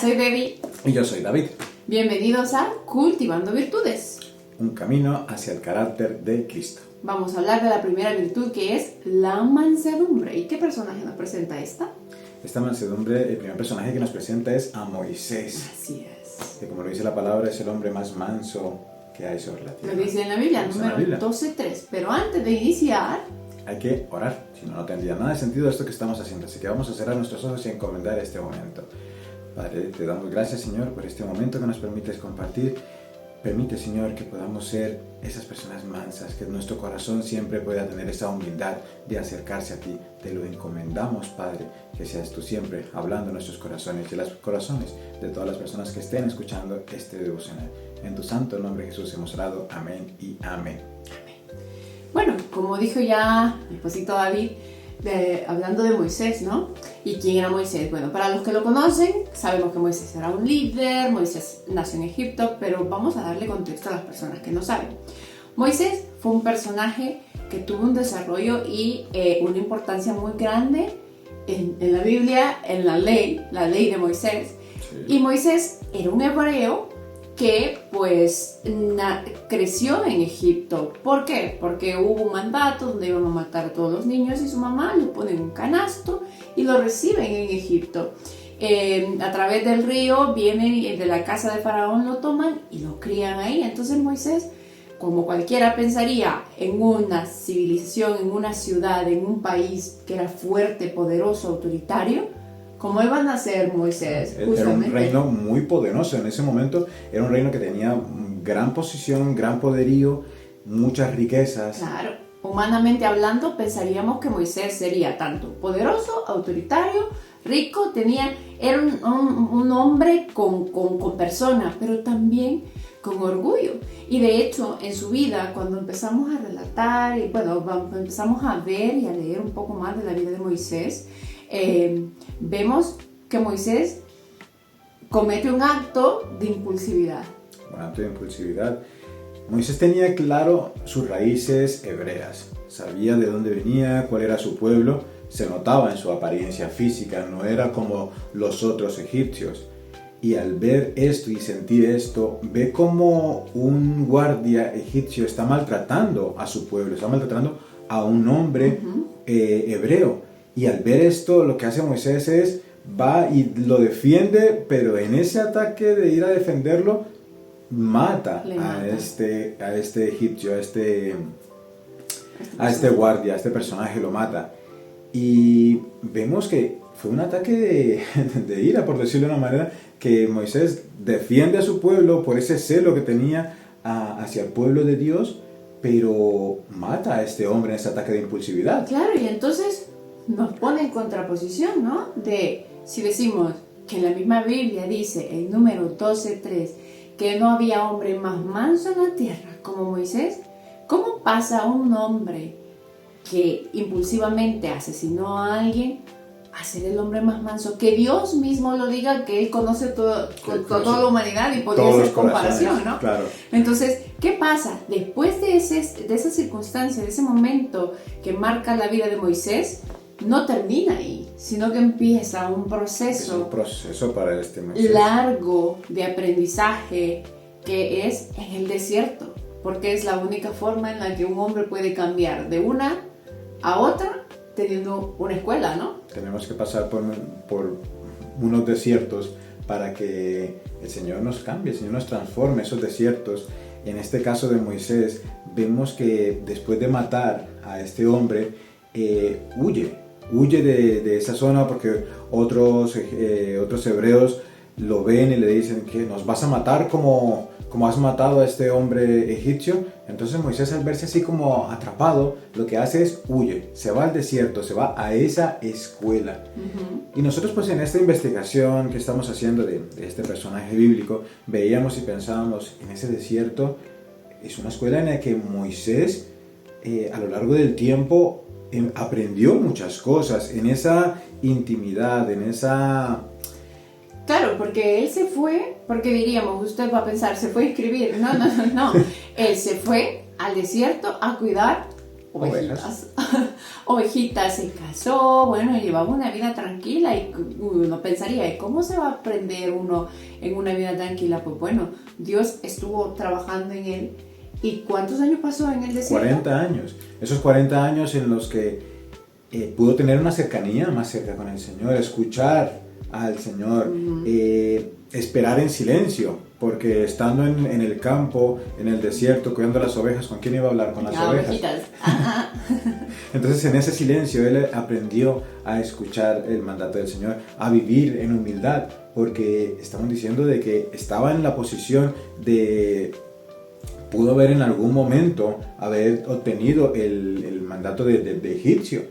soy Debbie. Y yo soy David. Bienvenidos a Cultivando Virtudes. Un camino hacia el carácter de Cristo. Vamos a hablar de la primera virtud, que es la mansedumbre. ¿Y qué personaje nos presenta esta? Esta mansedumbre, el primer personaje que nos presenta es a Moisés. Así es. Que como lo dice la palabra, es el hombre más manso que hay sobre la tierra. Lo dice en la Biblia, número 12:3. Pero antes de iniciar, hay que orar, si no, no tendría nada de sentido esto que estamos haciendo. Así que vamos a cerrar nuestros ojos y encomendar este momento. Padre, te damos gracias, Señor, por este momento que nos permites compartir. Permite, Señor, que podamos ser esas personas mansas, que nuestro corazón siempre pueda tener esa humildad de acercarse a ti. Te lo encomendamos, Padre, que seas tú siempre hablando en nuestros corazones y en los corazones de todas las personas que estén escuchando este devocional. En tu santo nombre, Jesús, hemos orado. Amén y amén. Bueno, como dijo ya mi esposito David, hablando de Moisés, ¿no? ¿Y quién era Moisés? Bueno, para los que lo conocen, sabemos que Moisés era un líder, Moisés nació en Egipto, pero vamos a darle contexto a las personas que no saben. Moisés fue un personaje que tuvo un desarrollo y una importancia muy grande en la Biblia, en la ley de Moisés. Sí. Y Moisés era un hebreo que pues creció en Egipto. ¿Por qué? Porque hubo un mandato donde iban a matar a todos los niños y su mamá lo pone en un canasto y lo reciben en Egipto. A través del río vienen de la casa de Faraón, lo toman y lo crían ahí. Entonces Moisés, como cualquiera pensaría, en una civilización, en una ciudad, en un país que era fuerte, poderoso, autoritario, ¿cómo iban a ser Moisés? Justamente. Era un reino muy poderoso en ese momento, era un reino que tenía gran posición, gran poderío, muchas riquezas. Claro, humanamente hablando pensaríamos que Moisés sería tanto poderoso, autoritario, rico, era un hombre con persona, pero también con orgullo. Y de hecho, en su vida, cuando empezamos a relatar, y bueno, empezamos a ver y a leer un poco más de la vida de Moisés, vemos que Moisés comete un acto de impulsividad. Un acto de impulsividad. Moisés tenía claro sus raíces hebreas, sabía de dónde venía, cuál era su pueblo, se notaba en su apariencia física, no era como los otros egipcios. Y al ver esto y sentir esto, ve cómo un guardia egipcio está maltratando a su pueblo, está maltratando a un hombre hebreo. Y al ver esto, lo que hace Moisés es, va y lo defiende, pero en ese ataque de ir a defenderlo, mata a este egipcio, a este guardia, a este personaje, lo mata. Y vemos que fue un ataque de ira, por decirlo de una manera, que Moisés defiende a su pueblo por ese celo que tenía hacia el pueblo de Dios, pero mata a este hombre en ese ataque de impulsividad. Claro, y entonces nos pone en contraposición, ¿no? De si decimos que en la misma Biblia dice, en número 12:3, que no había hombre más manso en la tierra como Moisés, ¿cómo pasa un hombre que impulsivamente asesinó a alguien a ser el hombre más manso? Que Dios mismo lo diga, que Él conoce toda la humanidad y podría ser comparación, ¿no? Claro. Entonces, ¿qué pasa? Después de esa circunstancia, de ese momento que marca la vida de Moisés, no termina ahí, sino que empieza un proceso. Es un proceso para este Moisés largo de aprendizaje, que es en el desierto, porque es la única forma en la que un hombre puede cambiar de una a otra teniendo una escuela, ¿no? Tenemos que pasar por unos desiertos para que el Señor nos cambie, el Señor nos transforme esos desiertos. En este caso de Moisés, vemos que después de matar a este hombre, huye de esa zona porque otros hebreos lo ven y le dicen que nos vas a matar como has matado a este hombre egipcio. Entonces Moisés, al verse así como atrapado, lo que hace es huye, se va al desierto, se va a esa escuela. Y nosotros pues en esta investigación que estamos haciendo de este personaje bíblico, veíamos y pensábamos, en ese desierto es una escuela en la que Moisés a lo largo del tiempo aprendió muchas cosas, en esa intimidad, en esa... Claro, porque él se fue, porque diríamos, usted va a pensar, se fue a escribir. No. Él se fue al desierto a cuidar ovejitas. Ovejitas, se casó, bueno, llevaba una vida tranquila y uno pensaría, ¿y cómo se va a aprender uno en una vida tranquila? Pues bueno, Dios estuvo trabajando en él. ¿Y cuántos años pasó en el desierto? 40 años. Esos 40 años en los que pudo tener una cercanía más cerca con el Señor, escuchar al Señor, esperar en silencio, porque estando en el campo, en el desierto, cuidando las ovejas, ¿con quién iba a hablar? Con las ovejas. Ovejitas. Entonces en ese silencio él aprendió a escuchar el mandato del Señor, a vivir en humildad, porque estamos diciendo de que estaba en la posición de... Pudo haber en algún momento haber obtenido el mandato de egipcio.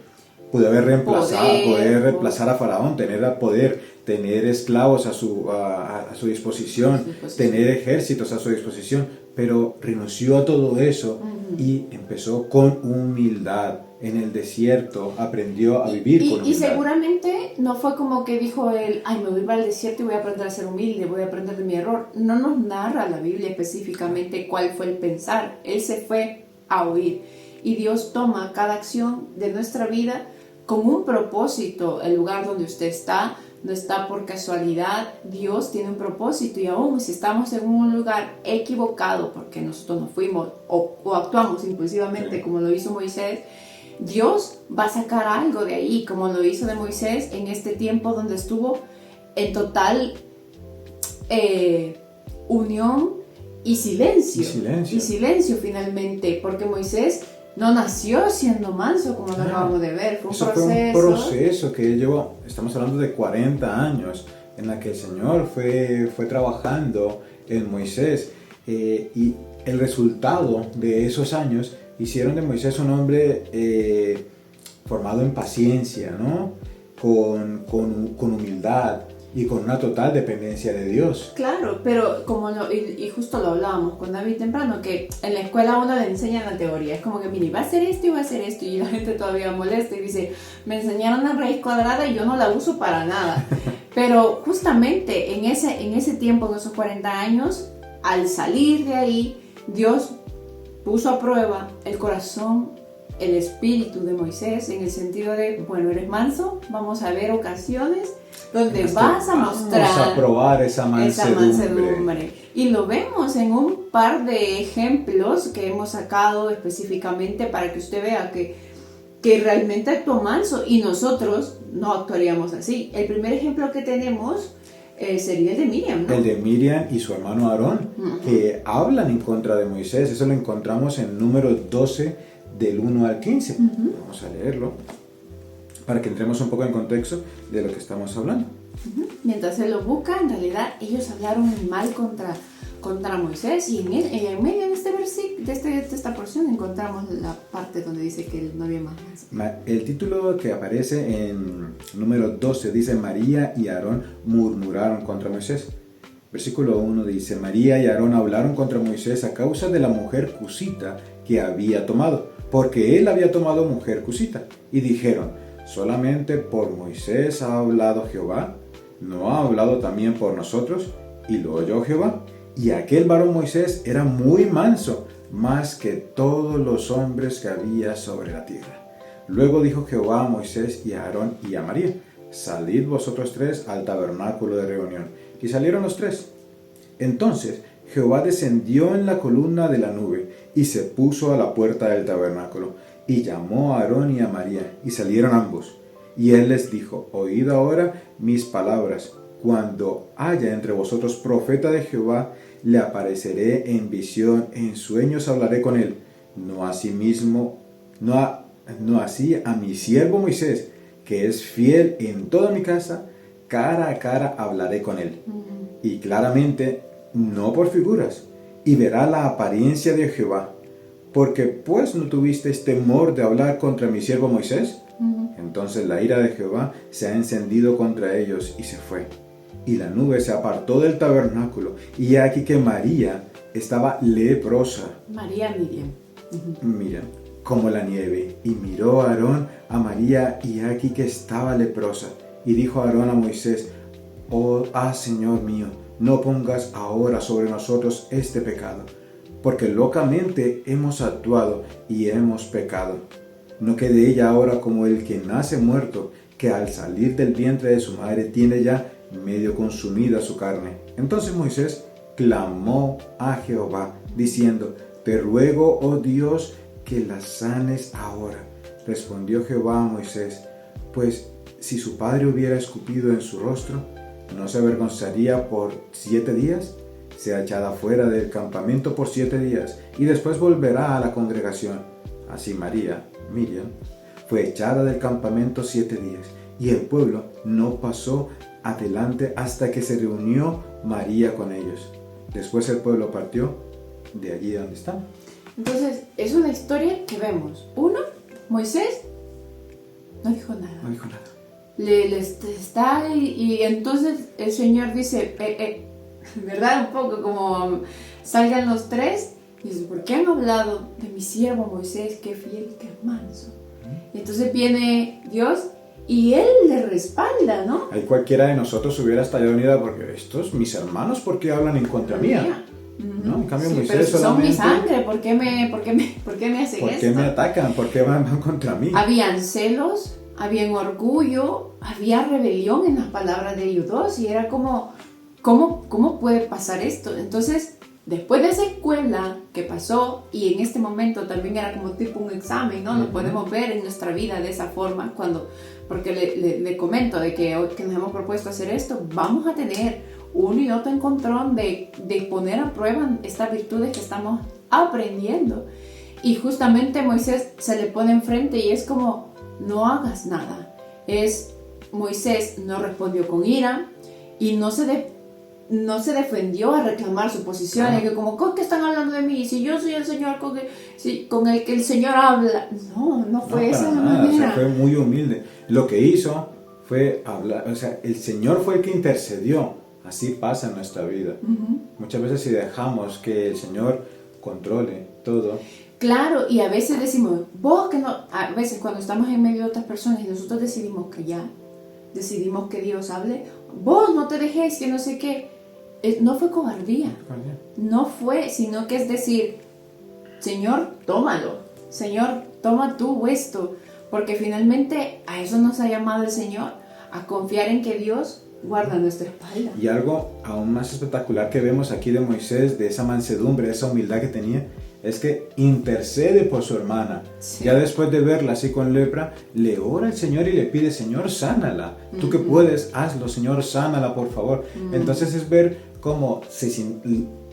Pudo haber poder reemplazar a Faraón, tener esclavos a su disposición, tener ejércitos a su disposición, pero renunció a todo eso y empezó con humildad. En el desierto aprendió a vivir con humildad. Y seguramente no fue como que dijo él, ay, me voy para el desierto y voy a aprender a ser humilde, voy a aprender de mi error. No nos narra la Biblia específicamente cuál fue el pensar. Él se fue a oír. Y Dios toma cada acción de nuestra vida con un propósito. El lugar donde usted está no está por casualidad. Dios tiene un propósito, y aún si estamos en un lugar equivocado porque nosotros nos fuimos o actuamos impulsivamente, como lo hizo Moisés, Dios va a sacar algo de ahí, como lo hizo de Moisés en este tiempo donde estuvo en total unión y silencio. Y silencio finalmente, porque Moisés no nació siendo manso, como lo acabamos de ver. Fue un proceso que él llevó. Estamos hablando de 40 años en la que el Señor fue trabajando en Moisés. Y el resultado de esos años hicieron de Moisés un hombre formado en paciencia, ¿no? Con humildad y con una total dependencia de Dios. Claro, pero y justo lo hablábamos con David temprano, que en la escuela uno le enseñan la teoría. Es como que, mire, va a hacer esto y va a hacer esto, y la gente todavía molesta y dice, me enseñaron la raíz cuadrada y yo no la uso para nada. Pero justamente en ese tiempo, en esos 40 años, al salir de ahí, Dios puso a prueba el corazón, el espíritu de Moisés, en el sentido de, bueno, eres manso, vamos a ver ocasiones donde vas a mostrar, vamos a probar esa mansedumbre. Y lo vemos en un par de ejemplos que hemos sacado específicamente para que usted vea que realmente actuó manso, y nosotros no actuaríamos así. El primer ejemplo que tenemos sería el de Miriam, ¿no? El de Miriam y su hermano Aarón, que hablan en contra de Moisés. Eso lo encontramos en Números 12, del 1 al 15. Vamos a leerlo para que entremos un poco en contexto de lo que estamos hablando. Mientras él lo busca, en realidad ellos hablaron mal contra Moisés, y en medio de este versículo, de esta porción, encontramos la parte donde dice que no había más. El título que aparece en Número 12 dice: María y Aarón murmuraron contra Moisés. Versículo 1 dice: María y Aarón hablaron contra Moisés a causa de la mujer cusita que había tomado, porque él había tomado mujer cusita. Y dijeron: ¿solamente por Moisés ha hablado Jehová? ¿No ha hablado también por nosotros? Y lo oyó Jehová. Y aquel varón Moisés era muy manso, más que todos los hombres que había sobre la tierra. Luego dijo Jehová a Moisés y a Aarón y a María: salid vosotros tres al tabernáculo de reunión. Y salieron los tres. Entonces Jehová descendió en la columna de la nube y se puso a la puerta del tabernáculo, y llamó a Aarón y a María, y salieron ambos. Y él les dijo: oíd ahora mis palabras. Cuando haya entre vosotros profeta de Jehová, le apareceré en visión, en sueños hablaré con él. No así a mi siervo Moisés, que es fiel en toda mi casa, cara a cara hablaré con él. Y claramente, no por figuras, y verá la apariencia de Jehová. Porque pues no tuvisteis temor de hablar contra mi siervo Moisés. Entonces la ira de Jehová se ha encendido contra ellos y se fue. Y la nube se apartó del tabernáculo, y he aquí que María estaba leprosa. Miriam, como la nieve. Y miró a Aarón a María, y he aquí que estaba leprosa. Y dijo Aarón a Moisés: Señor mío, no pongas ahora sobre nosotros este pecado, porque locamente hemos actuado y hemos pecado. No quede ella ahora como el que nace muerto, que al salir del vientre de su madre tiene ya medio consumida su carne. Entonces Moisés clamó a Jehová, diciendo: Te ruego, oh Dios, que la sanes ahora. Respondió Jehová a Moisés: Pues si su padre hubiera escupido en su rostro, ¿no se avergonzaría por 7 días? Sea echada fuera del campamento por 7 días, y después volverá a la congregación. Así Miriam, fue echada del campamento 7 días, y el pueblo no pasó adelante hasta que se reunió María con ellos. Después el pueblo partió de allí donde están. Entonces, es una historia que vemos. Uno, Moisés no dijo nada. No dijo nada. Le está y entonces el Señor dice, ¿verdad? Un poco como salgan los tres y dice, ¿por qué han hablado de mi siervo Moisés? Qué fiel, qué manso. Y entonces viene Dios y Él le respalda, ¿no? Ahí cualquiera de nosotros hubiera estallado unida porque estos, mis hermanos, ¿por qué hablan en contra mía? ¿No? En cambio, sí, Moisés pero si solamente... son mi sangre, ¿por qué me hacen esto? ¿Por qué me atacan? ¿Por qué van contra mí? Habían celos, había orgullo, había rebelión en las palabras de ellos dos y era como, ¿cómo puede pasar esto? Entonces, después de esa escuela que pasó y en este momento también era como tipo un examen, ¿no? Lo podemos ver en nuestra vida de esa forma porque le comento de que hoy que nos hemos propuesto hacer esto, vamos a tener uno y otro encontrón de poner a prueba estas virtudes que estamos aprendiendo. Y justamente Moisés se le pone enfrente y es como, no hagas nada. Moisés no respondió con ira y no se defendió a reclamar su posición. Y que como, ¿qué están hablando de mí? Si yo soy el Señor con el que el Señor habla. No fue esa la manera. O sea, fue muy humilde. Lo que hizo fue hablar, o sea, el Señor fue el que intercedió. Así pasa en nuestra vida. Muchas veces si dejamos que el Señor controle todo. Claro, y a veces decimos, vos que no, a veces cuando estamos en medio de otras personas y nosotros decidimos callar, decidimos que Dios hable, vos no te dejes, que no sé qué, no fue cobardía, no fue, sino que es decir, Señor, tómalo, Señor, toma tú esto, porque finalmente a eso nos ha llamado el Señor, a confiar en que Dios guarda nuestra espalda. Y algo aún más espectacular que vemos aquí de Moisés, de esa mansedumbre, de esa humildad que tenía, es que intercede por su hermana. Sí. Ya después de verla así con lepra, le ora al Señor y le pide, Señor, sánala. Tú que puedes, hazlo, Señor, sánala, por favor. Entonces es ver cómo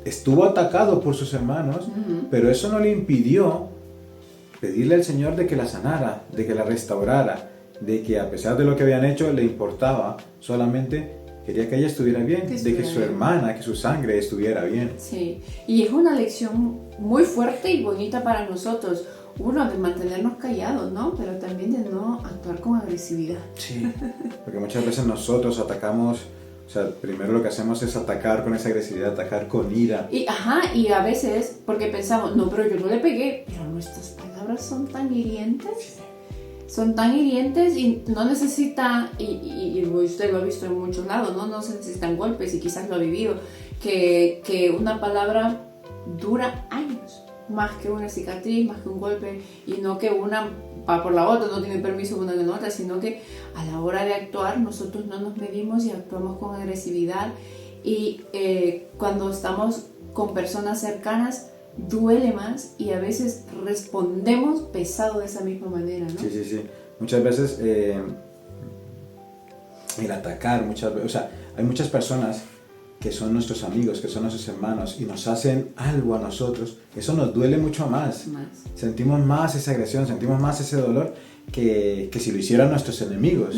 estuvo atacado por sus hermanos, pero eso no le impidió pedirle al Señor de que la sanara, de que la restaurara, de que a pesar de lo que habían hecho le importaba, solamente quería que ella estuviera bien, de que su hermana, que su sangre estuviera bien. Sí, y es una lección muy fuerte y bonita para nosotros. Uno, de mantenernos callados, ¿no? Pero también de no actuar con agresividad. Sí, porque muchas veces nosotros atacamos, o sea, primero lo que hacemos es atacar con esa agresividad, atacar con ira. Y a veces, porque pensamos, no, pero yo no le pegué, pero nuestras palabras son tan hirientes. Sí. Son tan hirientes y no necesita, y usted lo ha visto en muchos lados, no se necesitan golpes y quizás lo ha vivido, que una palabra dura años, más que una cicatriz, más que un golpe, y no que una va por la otra, no tiene permiso una de la otra, sino que a la hora de actuar nosotros no nos medimos y actuamos con agresividad y cuando estamos con personas cercanas duele más y a veces respondemos pesado de esa misma manera, ¿no? Sí. Muchas veces el atacar, o sea, hay muchas personas que son nuestros amigos, que son nuestros hermanos y nos hacen algo a nosotros, eso nos duele mucho más. Sentimos más esa agresión, sentimos más ese dolor que si lo hicieran nuestros enemigos.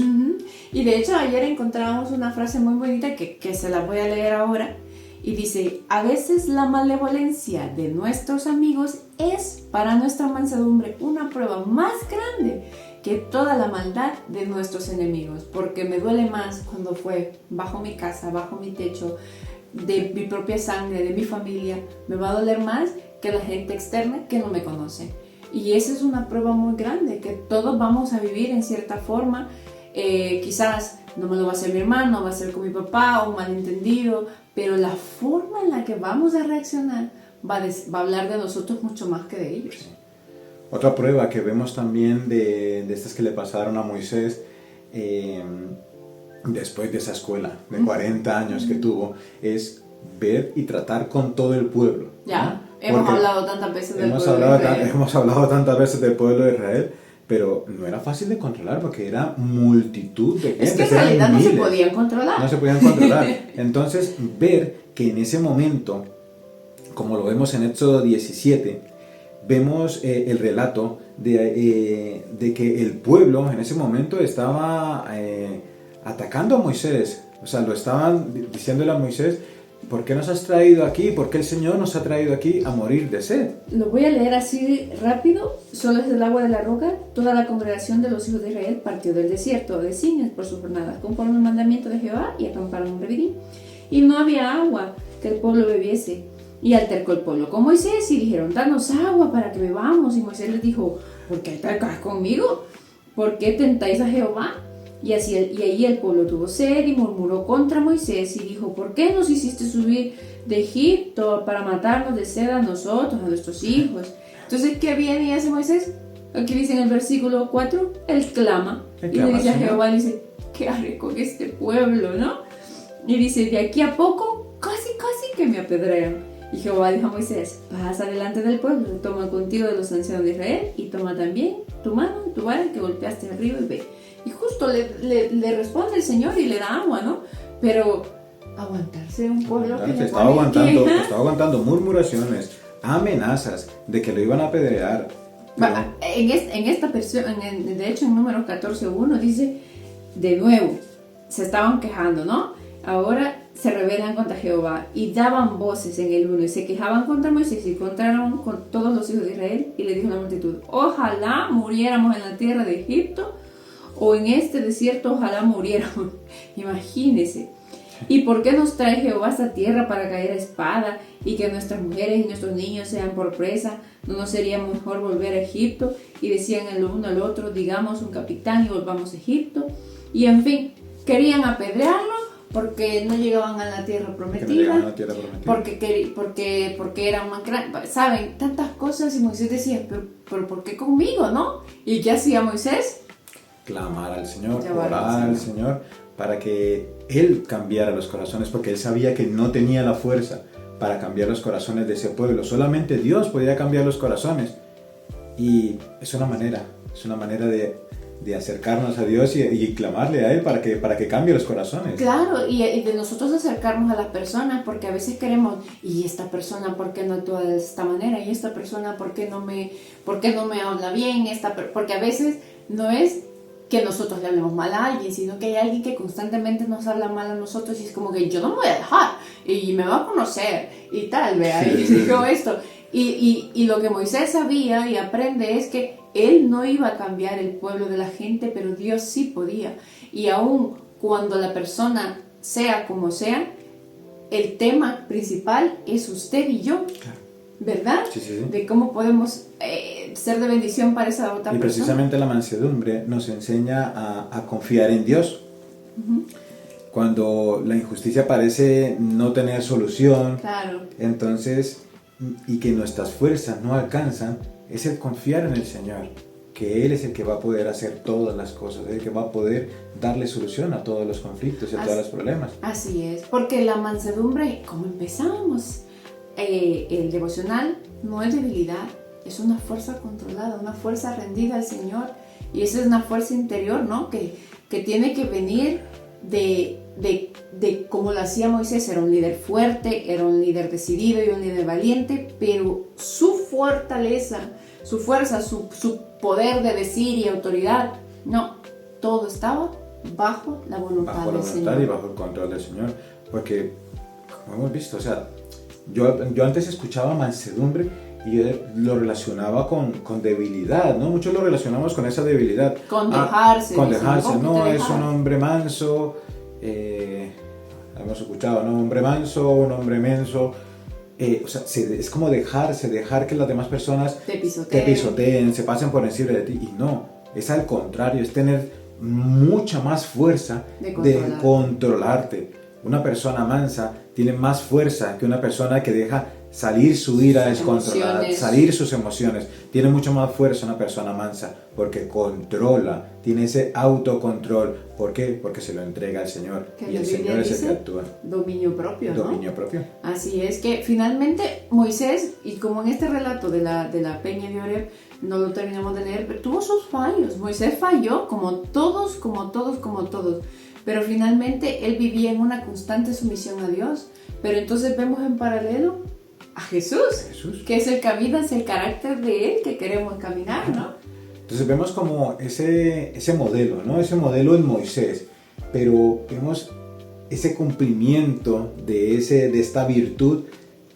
Y de hecho ayer encontrábamos una frase muy bonita que se la voy a leer ahora. Y dice, a veces la malevolencia de nuestros amigos es para nuestra mansedumbre una prueba más grande que toda la maldad de nuestros enemigos, porque me duele más cuando fue bajo mi casa, bajo mi techo, de mi propia sangre, de mi familia, me va a doler más que la gente externa que no me conoce. Y esa es una prueba muy grande, que todos vamos a vivir en cierta forma, quizás no me lo va a hacer mi hermano, va a ser con mi papá, un malentendido, pero la forma en la que vamos a reaccionar va a hablar de nosotros mucho más que de ellos. Sí. Otra prueba que vemos también de estas que le pasaron a Moisés, después de esa escuela de 40 años que tuvo, es ver y tratar con todo el pueblo. Ya, ¿no? hemos hablado tantas veces del pueblo de Israel. Hemos hablado tantas veces del pueblo de Israel, pero no era fácil de controlar porque era multitud de gente. Es que en realidad no se podían controlar. No se podían controlar. Entonces, ver que en ese momento, como lo vemos en Éxodo 17, vemos el relato de que el pueblo en ese momento estaba atacando a Moisés. O sea, lo estaban diciéndole a Moisés: ¿por qué nos has traído aquí? ¿Por qué el Señor nos ha traído aquí a morir de sed? Lo voy a leer así rápido. Solo es del agua de la roca. Toda la congregación de los hijos de Israel partió del desierto de Sin por sus jornadas, conforme al mandamiento de Jehová, y acamparon en Refidim. Y no había agua que el pueblo bebiese. Y altercó el pueblo con Moisés y dijeron: danos agua para que bebamos. Y Moisés les dijo: ¿por qué atacáis conmigo? ¿Por qué tentáis a Jehová? Y ahí el pueblo tuvo sed y murmuró contra Moisés y dijo: ¿por qué nos hiciste subir de Egipto para matarnos de sed a nosotros, a nuestros hijos? Entonces, ¿qué viene y hace Moisés? Aquí dice en el versículo 4, él clama. Y le dice a Jehová, dice: ¿qué haré con este pueblo, no? Y dice: de aquí a poco, casi que me apedrean. Y Jehová dijo a Moisés: pasa delante del pueblo, toma contigo de los ancianos de Israel y toma también tu mano y tu vara que golpeaste al río y ve. Y justo le responde el Señor y le da agua, ¿no? Pero aguantarse un pueblo que le estaba aguantando murmuraciones, amenazas de que lo iban a apedrear. Pero... En esta versión, de hecho en Números 14:1 dice, de nuevo, se estaban quejando, ¿no? Ahora se rebelan contra Jehová y daban voces en el 1 y se quejaban contra Moisés y con todos los hijos de Israel, y le dijo a la multitud: ojalá muriéramos en la tierra de Egipto, o en este desierto ojalá muriéramos. Imagínense. ¿Y por qué nos trae Jehová a esta tierra para caer a espada y que nuestras mujeres y nuestros niños sean por presa? ¿No nos sería mejor volver a Egipto? Y decían el uno al otro: digamos un capitán y volvamos a Egipto. Y en fin, querían apedrearlo porque no llegaban a la tierra prometida, porque eran más grandes, saben, tantas cosas. Y Moisés decía: pero ¿por qué conmigo, no? ¿Y qué hacía Moisés? Clamar al Señor, orar al Señor para que Él cambiara los corazones, porque Él sabía que no tenía la fuerza para cambiar los corazones de ese pueblo. Solamente Dios podía cambiar los corazones. Y es una manera de acercarnos a Dios y clamarle a Él para que cambie los corazones. Claro, y de nosotros acercarnos a las personas, porque a veces queremos: ¿y esta persona por qué no actúa de esta manera? ¿Y esta persona por qué no me habla bien? Porque a veces no es que nosotros le hablemos mal a alguien, sino que hay alguien que constantemente nos habla mal a nosotros y es como que yo no me voy a dejar y me va a conocer y tal, vea, y digo esto. Y lo que Moisés sabía y aprende es que él no iba a cambiar el pueblo de la gente, pero Dios sí podía. Y aún cuando la persona sea como sea, el tema principal es usted y yo. Claro. ¿Verdad? Sí. De cómo podemos ser de bendición para esa otra persona. Y precisamente la mansedumbre nos enseña a confiar en Dios. Uh-huh. Cuando la injusticia parece no tener solución, claro, entonces, y que nuestras fuerzas no alcanzan, es el confiar en el Señor, que Él es el que va a poder hacer todas las cosas, el que va a poder darle solución a todos los conflictos y a todos los problemas. Así es, porque la mansedumbre, como empezamos, el devocional no es debilidad, es una fuerza controlada, una fuerza rendida al Señor, y esa es una fuerza interior, ¿no? Que tiene que venir de como lo hacía Moisés. Era un líder fuerte, era un líder decidido y un líder valiente, pero su fortaleza, su fuerza, su poder de decir y autoridad, no, todo estaba bajo la voluntad del Señor. Y bajo el control del Señor, porque como hemos visto, o sea, yo antes escuchaba mansedumbre y yo lo relacionaba con debilidad, ¿no? Muchos lo relacionamos con esa debilidad. Con dejarse. No, es un hombre manso, hemos escuchado, ¿no? Un hombre manso, un hombre menso. O sea, es como dejar que las demás personas te pisoteen, se pasen por encima de ti. Y no, es al contrario, es tener mucha más fuerza de controlarte. Una persona mansa tiene más fuerza que una persona que deja salir su ira Sus descontrolada, emociones. salir sus emociones. Tiene mucho más fuerza una persona mansa porque controla, tiene ese autocontrol. ¿Por qué? Porque se lo entrega al Señor. Que Y la el Biblia Señor es el que dice actúa. dominio propio, ¿no? Dominio propio. Así es que finalmente Moisés, y como en este relato de la peña de Oreb, no lo terminamos de leer, pero tuvo sus fallos. Moisés falló como todos. Pero finalmente él vivía en una constante sumisión a Dios. Pero entonces vemos en paralelo a Jesús, que es el camino, es el carácter de él que queremos caminar, ¿no? Entonces vemos como ese modelo, ¿no? Ese modelo en Moisés, pero vemos ese cumplimiento de esta virtud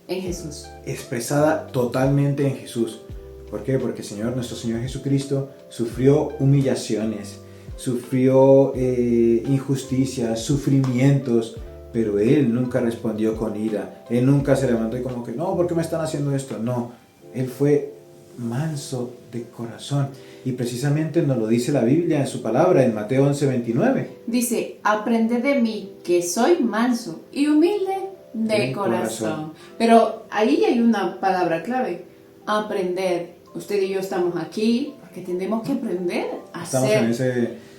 En Jesús. expresada totalmente en Jesús. ¿Por qué? Porque nuestro Señor Jesucristo sufrió humillaciones, sufrió injusticias, sufrimientos, pero Él nunca respondió con ira. Él nunca se levantó y como que, no, ¿por qué me están haciendo esto? No, Él fue manso de corazón. Y precisamente nos lo dice la Biblia en su palabra, en Mateo 11:29. Dice, aprended de mí, que soy manso y humilde de corazón. Pero ahí hay una palabra clave, aprender. Usted y yo estamos aquí porque tenemos que aprender a Estamos ser... en ese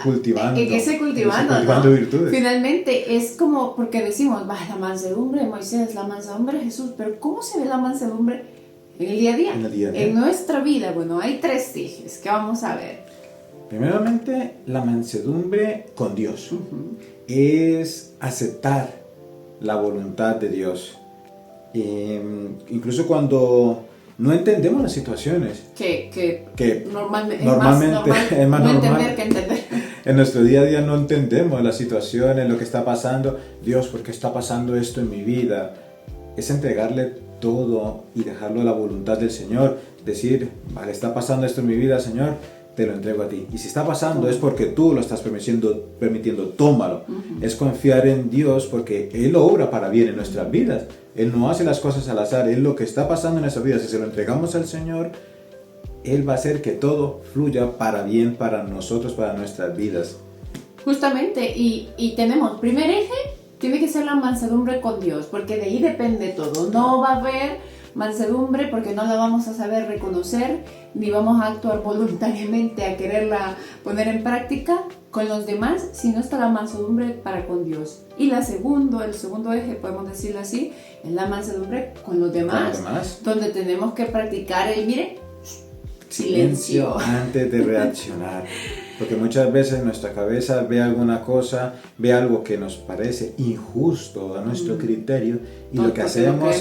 cultivando ¿no? virtudes. Finalmente es como, porque decimos, la mansedumbre de Moisés, la mansedumbre de Jesús, pero ¿cómo se ve la mansedumbre en el día a día? En el día a día. En nuestra vida, bueno, hay 3 ejes que vamos a ver. Primeramente, la mansedumbre con Dios. Es aceptar la voluntad de Dios. Incluso cuando no entendemos las situaciones. Que normalmente es más no normal. entender que entender. En nuestro día a día no entendemos las situaciones, lo que está pasando. Dios, ¿por qué está pasando esto en mi vida? Es entregarle todo y dejarlo a la voluntad del Señor. Decir, vale, está pasando esto en mi vida, Señor, te lo entrego a ti. Y si está pasando es porque tú lo estás permitiendo, tómalo. Es confiar en Dios porque Él obra para bien en nuestras vidas. Él no hace las cosas al azar. Él lo que está pasando en nuestras vidas, si se lo entregamos al Señor, Él va a hacer que todo fluya para bien para nosotros, para nuestras vidas. Justamente, y tenemos, primer eje, tiene que ser la mansedumbre con Dios, porque de ahí depende todo. No va a haber mansedumbre porque no la vamos a saber reconocer, ni vamos a actuar voluntariamente a quererla poner en práctica con los demás, si no está la mansedumbre para con Dios. Y el segundo eje, podemos decirlo así, es la mansedumbre con los demás, donde tenemos que practicar el, silencio antes de reaccionar. Porque muchas veces nuestra cabeza ve alguna cosa, ve algo que nos parece injusto a nuestro criterio y lo que hacemos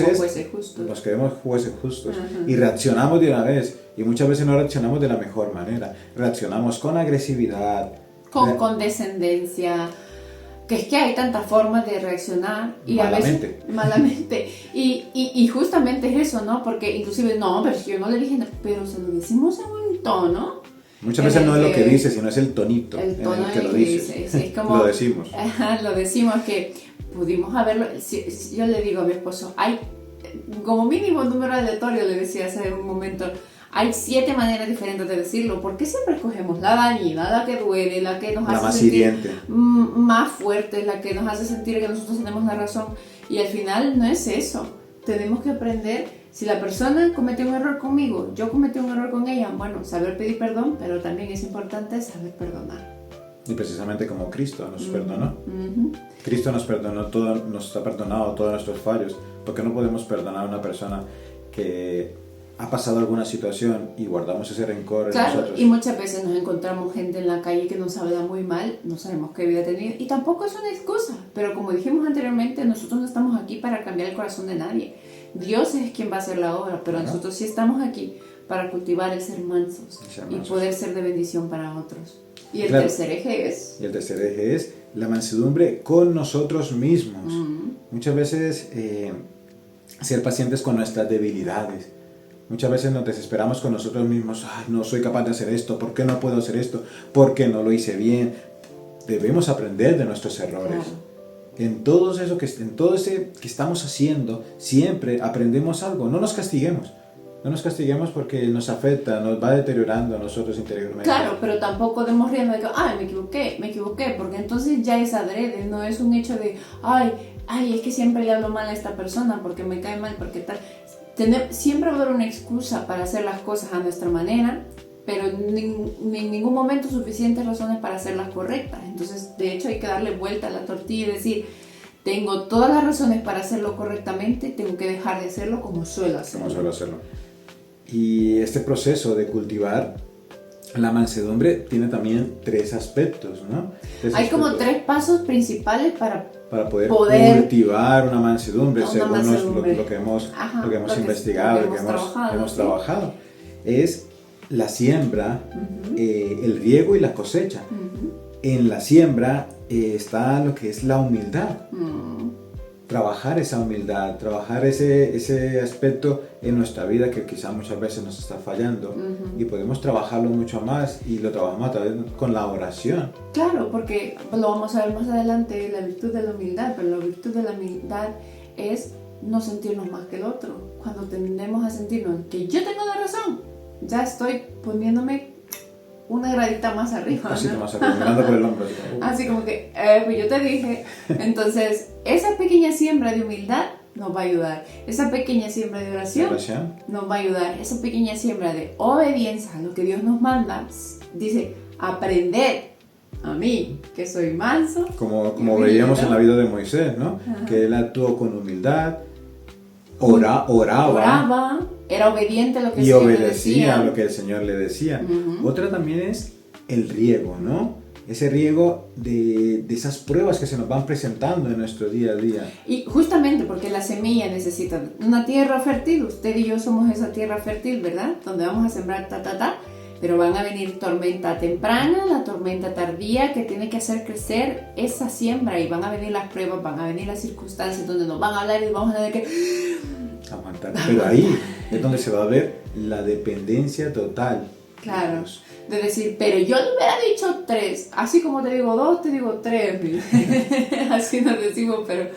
nos creemos jueces justos y reaccionamos de una vez. Y muchas veces no reaccionamos de la mejor manera. Reaccionamos con agresividad, con condescendencia, que es que hay tantas formas de reaccionar y malamente. A veces malamente y justamente es eso, ¿no? Porque inclusive, no, pero yo no le dije nada, pero se lo decimos en un tono. Muchas veces no es lo que dice, sino es el tonito el tono en el que lo dice. Sí, es como, lo decimos. Lo decimos, que pudimos haberlo. Yo le digo a mi esposo, hay como mínimo número aleatorio, le decía hace un momento, hay 7 maneras diferentes de decirlo. ¿Por qué siempre escogemos la dañina, la que duele, la que nos hace sentir hiriente, más fuerte, la que nos hace sentir que nosotros tenemos la razón? Y al final no es eso. Tenemos que aprender. Si la persona cometió un error conmigo, yo cometí un error con ella, bueno, saber pedir perdón, pero también es importante saber perdonar. Y precisamente como Cristo nos perdonó. Cristo nos ha perdonado todos nuestros fallos. ¿Por qué no podemos perdonar a una persona que ha pasado alguna situación y guardamos ese rencor en nosotros? Y muchas veces nos encontramos gente en la calle que nos habla muy mal, no sabemos qué vida ha tenido, y tampoco es una excusa, pero como dijimos anteriormente, nosotros no estamos aquí para cambiar el corazón de nadie. Dios es quien va a hacer la obra, pero nosotros sí estamos aquí para cultivar el ser mansos y poder ser de bendición para otros. Y el tercer eje es... Y el tercer eje es la mansedumbre con nosotros mismos. Muchas veces ser pacientes con nuestras debilidades. Muchas veces nos desesperamos con nosotros mismos. Ay, no soy capaz de hacer esto. ¿Por qué no puedo hacer esto? ¿Por qué no lo hice bien? Debemos aprender de nuestros errores. Claro. En todo eso que estamos haciendo, siempre aprendemos algo. No nos castiguemos. No nos castiguemos porque nos afecta, nos va deteriorando a nosotros interiormente. Claro, pero tampoco demos rienda de que, me equivoqué, porque entonces ya es adrede, no es un hecho de, ay, es que siempre le hablo mal a esta persona porque me cae mal, porque tal. Siempre va a haber una excusa para hacer las cosas a nuestra manera, pero en ningún momento suficientes razones para hacerlas correctas. Entonces, de hecho, hay que darle vuelta a la tortilla y decir, tengo todas las razones para hacerlo correctamente, tengo que dejar de hacerlo como suelo hacerlo. Y este proceso de cultivar la mansedumbre tiene también 3 aspectos, ¿no? Hay como 3 pasos principales para poder cultivar una mansedumbre, según lo que hemos investigado, lo que hemos trabajado. Es la siembra, el riego y la cosecha. En la siembra está lo que es la humildad. Trabajar esa humildad, trabajar ese aspecto en nuestra vida que quizá muchas veces nos está fallando, y podemos trabajarlo mucho más, y lo trabajamos a través con la oración. Claro, porque lo vamos a ver más adelante, la virtud de la humildad, pero la virtud de la humildad es no sentirnos más que el otro. Cuando tendemos a sentirnos que yo tengo la razón, ya estoy poniéndome una gradita más arriba, así, ¿no? Más arriba, mirando por el hombro. Así como que, pues yo te dije. Entonces, esa pequeña siembra de humildad nos va a ayudar. Esa pequeña siembra de oración nos va a ayudar. Esa pequeña siembra de obediencia a lo que Dios nos manda, dice, aprender a mí, que soy manso. Como veíamos en la vida de Moisés, ¿no? Que él actuó con humildad, oraba, era obediente a lo que el Señor le decía. Y obedecía a lo que el Señor le decía. Otra también es el riego, ¿no? Ese riego de esas pruebas que se nos van presentando en nuestro día a día. Y justamente porque la semilla necesita una tierra fértil. Usted y yo somos esa tierra fértil, ¿verdad? Donde vamos a sembrar pero van a venir tormenta temprana, la tormenta tardía, que tiene que hacer crecer esa siembra, y van a venir las pruebas, van a venir las circunstancias donde nos van a hablar y vamos a tener que aguantar. Pero ahí es donde se va a ver la dependencia total. Claro, de decir, pero yo le hubiera dicho 3, así como te digo 2, te digo 3. Así nos decimos, pero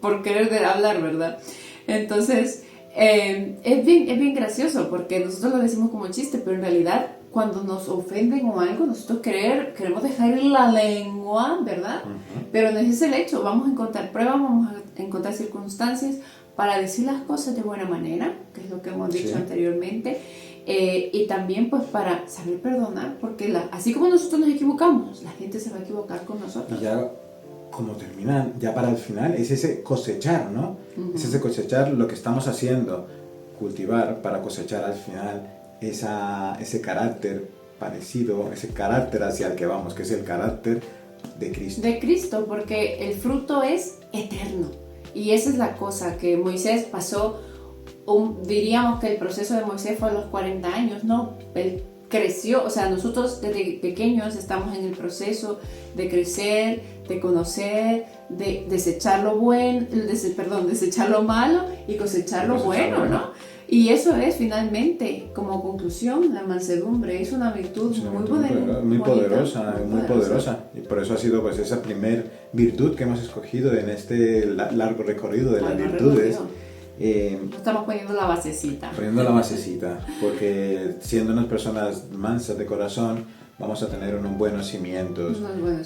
por querer hablar, ¿verdad? Entonces, es bien gracioso, porque nosotros lo decimos como chiste, pero en realidad cuando nos ofenden o algo, nosotros queremos dejar ir la lengua, ¿verdad? Pero no es el hecho. Vamos a encontrar pruebas, vamos a encontrar circunstancias para decir las cosas de buena manera, que es lo que hemos dicho anteriormente, y también pues para saber perdonar, porque así como nosotros nos equivocamos, la gente se va a equivocar con nosotros. Y ya como terminan, ya para el final, es ese cosechar, ¿no? Es ese cosechar lo que estamos haciendo, cultivar para cosechar al final ese carácter parecido, ese carácter hacia el que vamos, que es el carácter de Cristo. De Cristo, porque el fruto es eterno. Y esa es la cosa, que Moisés pasó, diríamos que el proceso de Moisés fue a los 40 años, ¿no? Él creció, o sea, nosotros desde pequeños estamos en el proceso de crecer, de conocer, de desechar lo bueno, desechar lo malo y cosechar lo bueno, ¿no? Y eso es finalmente, como conclusión, la mansedumbre. Es una virtud muy poderosa. Y por eso ha sido pues esa primer virtud que hemos escogido en este largo recorrido de las virtudes. Estamos poniendo la basecita. Porque siendo unas personas mansas de corazón, vamos a tener unos buenos cimientos.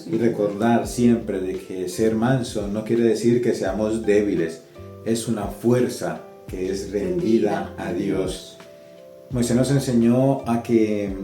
Y recordar siempre de que ser manso no quiere decir que seamos débiles. Es una fuerza que es rendida a Dios. Moisés nos enseñó a que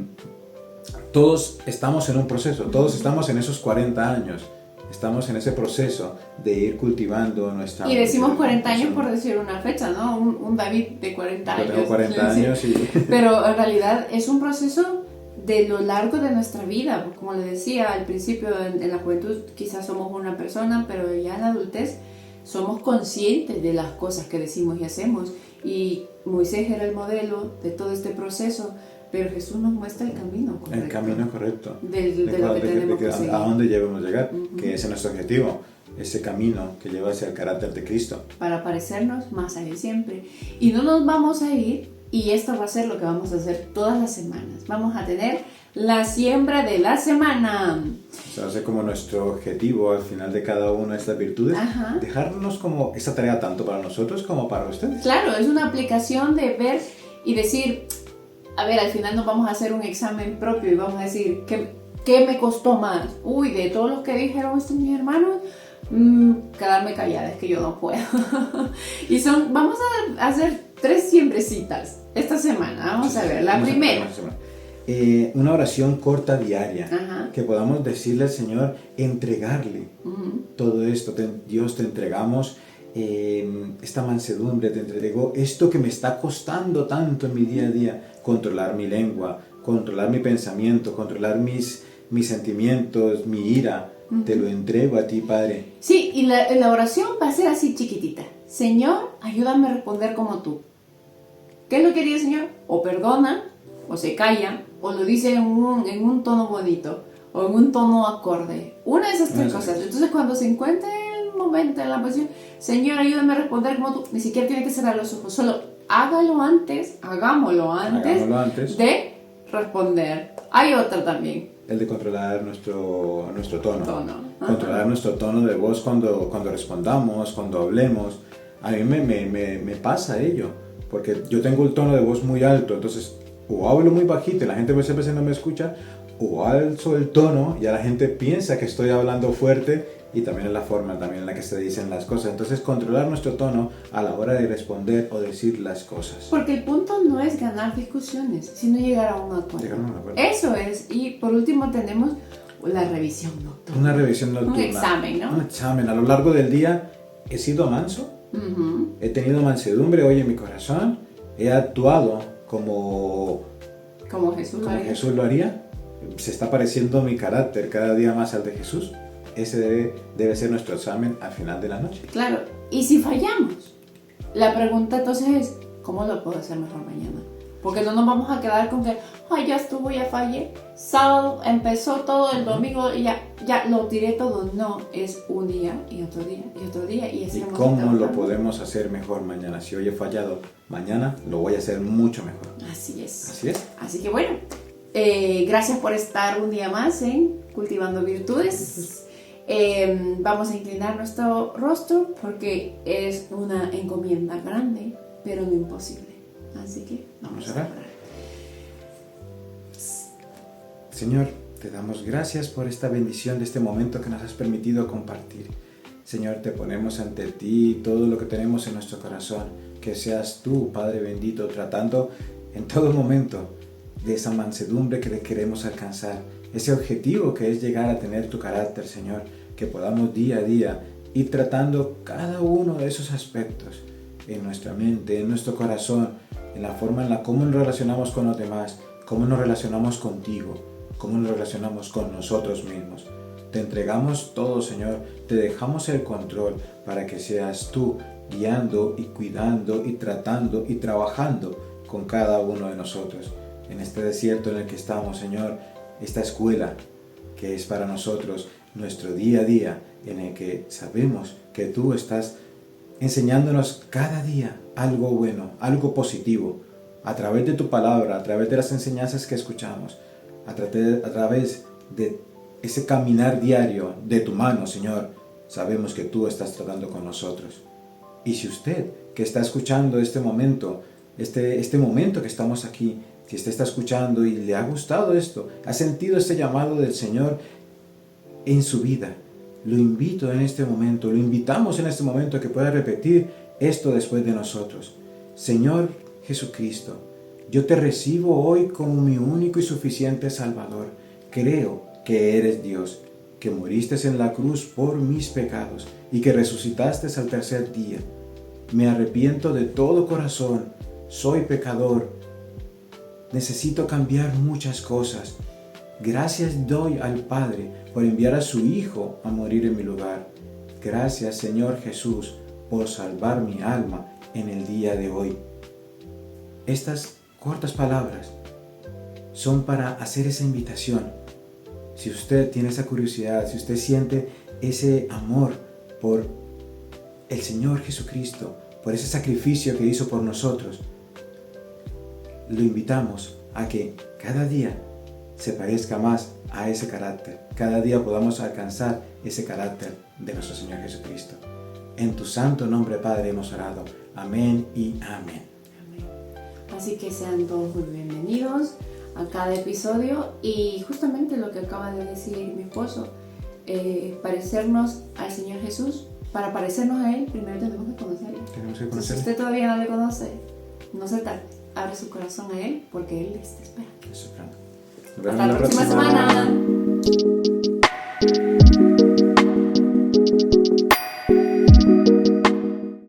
todos estamos en un proceso, todos estamos en esos 40 años, estamos en ese proceso de ir cultivando nuestra... Y decimos 40 años por decir una fecha, ¿no? Un David de 40 años. Yo tengo 40 años y... Pero en realidad es un proceso de lo largo de nuestra vida. Como le decía al principio, en la juventud quizás somos una persona, pero ya en la adultez somos conscientes de las cosas que decimos y hacemos, y Moisés era el modelo de todo este proceso, pero Jesús nos muestra el camino correcto. El camino correcto. De lo que tenemos que seguir. A dónde debemos llegar, que ese es nuestro objetivo, ese camino que lleva hacia el carácter de Cristo. Para parecernos más a Él siempre. Y no nos vamos a ir, y esto va a ser lo que vamos a hacer todas las semanas. Vamos a tener la siembra de la semana. O sea, hace como nuestro objetivo al final de cada una de estas virtudes, dejarnos como esa tarea tanto para nosotros como para ustedes. Claro, es una aplicación de ver y decir, a ver, al final nos vamos a hacer un examen propio y vamos a decir, ¿qué me costó más? Uy, de todos los que dijeron estos mis hermanos, quedarme callada, es que yo no puedo. Y vamos a hacer 3 siembrecitas esta semana. Vamos a ver, la primera. Una oración corta diaria, Ajá. que podamos decirle al Señor, entregarle todo esto. Dios, te entregamos esta mansedumbre, te entrego esto que me está costando tanto en mi día a día, controlar mi lengua, controlar mi pensamiento, controlar mis sentimientos, mi ira. Te lo entrego a ti, Padre. Sí, y la oración va a ser así chiquitita. Señor, ayúdame a responder como tú. ¿Qué es lo que dice el Señor? O perdona, o se calla, o lo dice en un tono bonito, o en un tono acorde. Una de esas 3 cosas. Entonces, cuando se encuentre el momento en la posición, Señor, ayúdame a responder como tú, ni siquiera tiene que cerrar los ojos, solo hagámoslo antes de responder. Hay otra también. El de controlar nuestro tono. Controlar nuestro tono de voz cuando respondamos, cuando hablemos. A mí me pasa ello, porque yo tengo el tono de voz muy alto, entonces o hablo muy bajito y la gente muchas veces no me escucha, o alzo el tono y ya la gente piensa que estoy hablando fuerte, y también es la forma también en la que se dicen las cosas. Entonces, controlar nuestro tono a la hora de responder o decir las cosas. Porque el punto no es ganar discusiones, sino llegar a un acuerdo. Eso es. Y por último tenemos la revisión nocturna. Una revisión nocturna. Un examen, ¿no? Un examen. A lo largo del día he sido manso, he tenido mansedumbre hoy en mi corazón, he actuado como Jesús lo haría. Se está pareciendo mi carácter cada día más al de Jesús. Ese debe ser nuestro examen al final de la noche. Claro, y si fallamos, la pregunta entonces es, ¿cómo lo puedo hacer mejor mañana? Porque no nos vamos a quedar con que, ay, ya estuvo, ya fallé, sábado empezó todo, el domingo ya lo tiré todo. No, es un día y otro día y otro día. ¿Y cómo lo podemos hacer mejor mañana? Si hoy he fallado, mañana lo voy a hacer mucho mejor. Así es. Así es. Así que bueno, gracias por estar un día más en Cultivando Virtudes. Vamos a inclinar nuestro rostro porque es una encomienda grande, pero no imposible. Así que vamos a orar. Señor, te damos gracias por esta bendición de este momento que nos has permitido compartir. Señor, te ponemos ante ti todo lo que tenemos en nuestro corazón. Que seas tú, Padre bendito, tratando en todo momento de esa mansedumbre que queremos alcanzar. Ese objetivo que es llegar a tener tu carácter, Señor, que podamos día a día ir tratando cada uno de esos aspectos en nuestra mente, en nuestro corazón, en la forma en la cómo nos relacionamos con los demás, cómo nos relacionamos contigo, cómo nos relacionamos con nosotros mismos. Te entregamos todo, Señor, te dejamos el control para que seas tú guiando y cuidando y tratando y trabajando con cada uno de nosotros. En este desierto en el que estamos, Señor, esta escuela que es para nosotros nuestro día a día, en el que sabemos que tú estás enseñándonos cada día algo bueno, algo positivo, a través de tu palabra, a través de las enseñanzas que escuchamos, a través de ese caminar diario de tu mano, Señor. Sabemos que tú estás tratando con nosotros. Y si usted que está escuchando este momento que estamos aquí, si usted está escuchando y le ha gustado esto, ha sentido este llamado del Señor en su vida, lo invito en este momento, lo invitamos en este momento a que pueda repetir esto después de nosotros. Señor Jesucristo, yo te recibo hoy como mi único y suficiente Salvador. Creo que eres Dios, que moriste en la cruz por mis pecados y que resucitaste al tercer día. Me arrepiento de todo corazón, soy pecador, necesito cambiar muchas cosas. Gracias doy al Padre por enviar a su Hijo a morir en mi lugar. Gracias, Señor Jesús, por salvar mi alma en el día de hoy. Estas cortas palabras son para hacer esa invitación. Si usted tiene esa curiosidad, si usted siente ese amor por el Señor Jesucristo, por ese sacrificio que hizo por nosotros, lo invitamos a que cada día se parezca más a ese carácter. Cada día podamos alcanzar ese carácter de nuestro Señor Jesucristo. En tu santo nombre, Padre, hemos orado. Amén y amén. Así que sean todos muy bienvenidos a cada episodio. Y justamente lo que acaba de decir mi esposo, parecernos al Señor Jesús. Para parecernos a Él, primero tenemos que conocerlo. Tenemos que Entonces, si conocerlo. usted todavía no le conoce, no se tarde. Abre su corazón a Él porque Él le está esperando. Eso, Fran. Nos Hasta vemos la próxima semana.